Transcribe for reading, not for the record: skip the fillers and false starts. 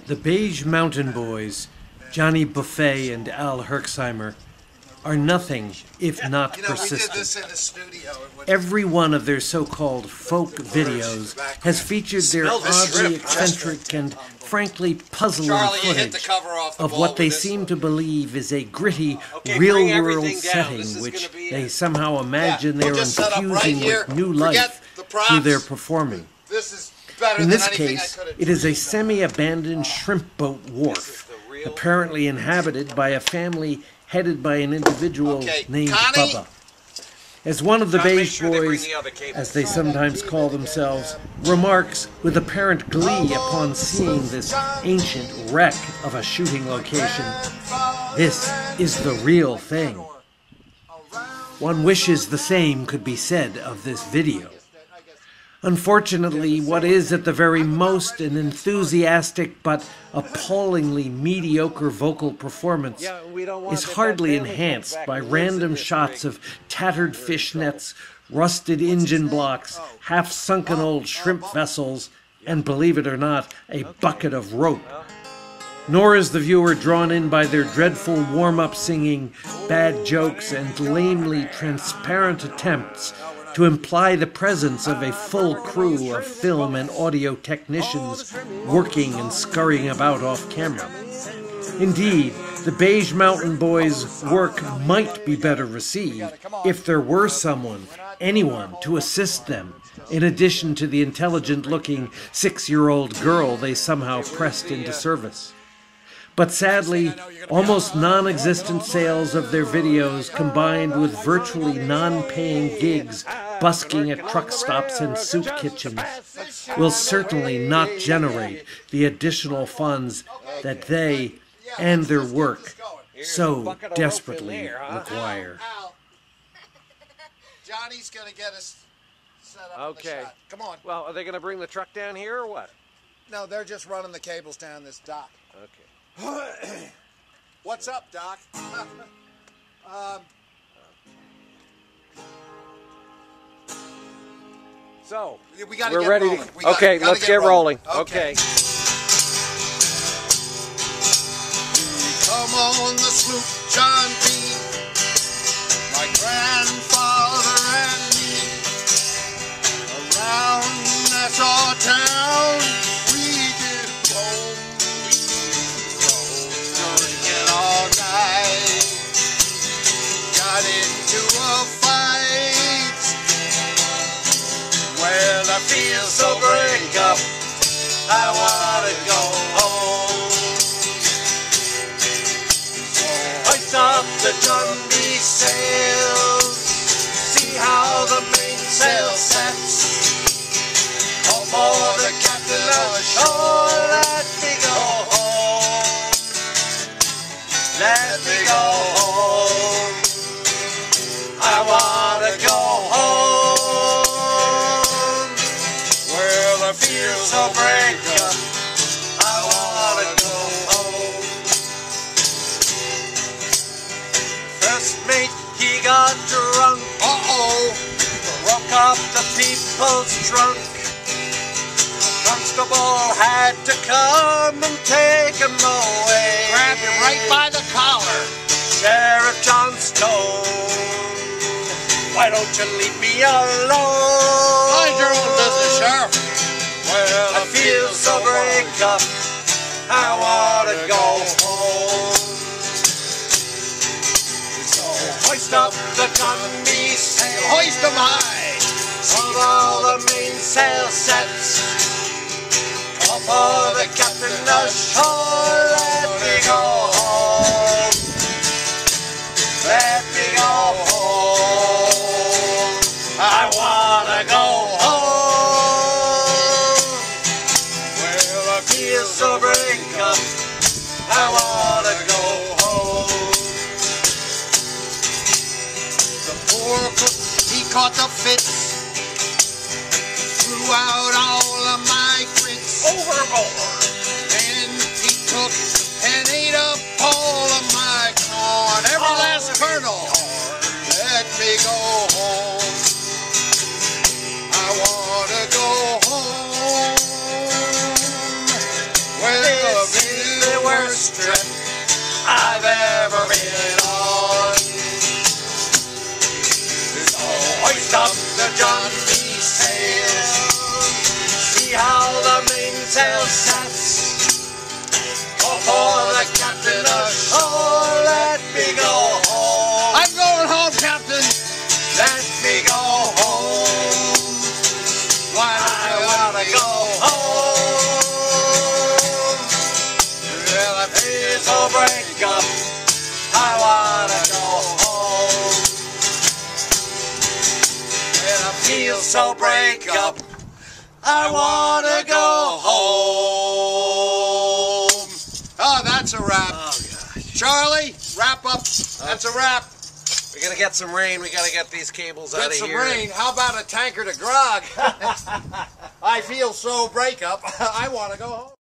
The Beige Mountain Boys, Johnny Buffet and Al Herxheimer, are nothing if not persistent. Every one of their so-called folk videos has featured their oddly eccentric and frankly puzzling footage of what they seem to believe is a gritty, real-world setting which they somehow imagine they're infusing with new life through their performing. In this case, it is a semi-abandoned shrimp boat wharf, apparently inhabited by a family headed by an individual named Bubba. As one of the Beige Boys, as they sometimes call themselves, remarks with apparent glee upon seeing this ancient wreck of a shooting location, "This is the real thing." One wishes the same could be said of this video. Unfortunately, what is at the very most an enthusiastic but appallingly mediocre vocal performance is hardly enhanced by random shots of tattered fishnets, rusted engine blocks, half-sunken old shrimp vessels, and, believe it or not, a bucket of rope. Nor is the viewer drawn in by their dreadful warm-up singing, bad jokes, and lamely transparent attempts to imply the presence of a full crew of film and audio technicians working and scurrying about off camera. Indeed, the Beige Mountain Boys' work might be better received if there were someone, anyone, to assist them, in addition to the intelligent-looking 6-year-old girl they somehow pressed into service. But sadly, almost non-existent sales of their videos combined with virtually non-paying gigs busking at truck stops and soup kitchens will certainly not generate the additional funds that they and their work so desperately require. Johnny's going to get us set up. Okay. The shot. Come on. Well, are they going to bring the truck down here or what? No, they're just running the cables down this dock. Okay. What's up, Doc? So, we're ready to... Okay, let's get rolling. Okay. Come on the sloop, John B. My grandfather and me. Around Nassau town, we did roam. Drinking all night. Got into a fight. Well, I feel so break up. I wanna go home. Hoist up the Dundee sails, see how the mainsail sets. Call for the captain ashore, let me go home. Let me go home. I wanna go home. Well, I feel so break up. I wanna go home. First mate, he got drunk. Broke up the people's trunk. Constable had to come and take him away. Grab him right by the collar. Sheriff Johnstone, why don't you leave me alone? Mind your own business, Sheriff. Well, I feel so break up. I wanna go home. Hoist up the Dundee sail. Hoist them high. See all the mainsail sets. Call for the captain ashore. Let me go home. Let me go home. I wanna go home. Well, I feel so break up. I wanna go home. Poor cook, he caught the fits. Threw out all of my grits overboard. Then he took and ate up all of my corn, every last kernel. Let me go home. I wanna go home. I've ever been on. So hoist up the John B. sails, see how the mainsail sets. For the captain ashore, let me go home. I'm going home, Captain. Let me go home. Why I wanna go home. Well, I feel so break up. I wanna go home. Well, I feel so break up. I wanna go home. Oh, that's a wrap. Oh, gosh. Charlie, wrap up. That's a wrap. We gotta get some rain. We gotta get these cables out of Get here. some rain. How about a tankard of grog? I feel so break up. I want to go home.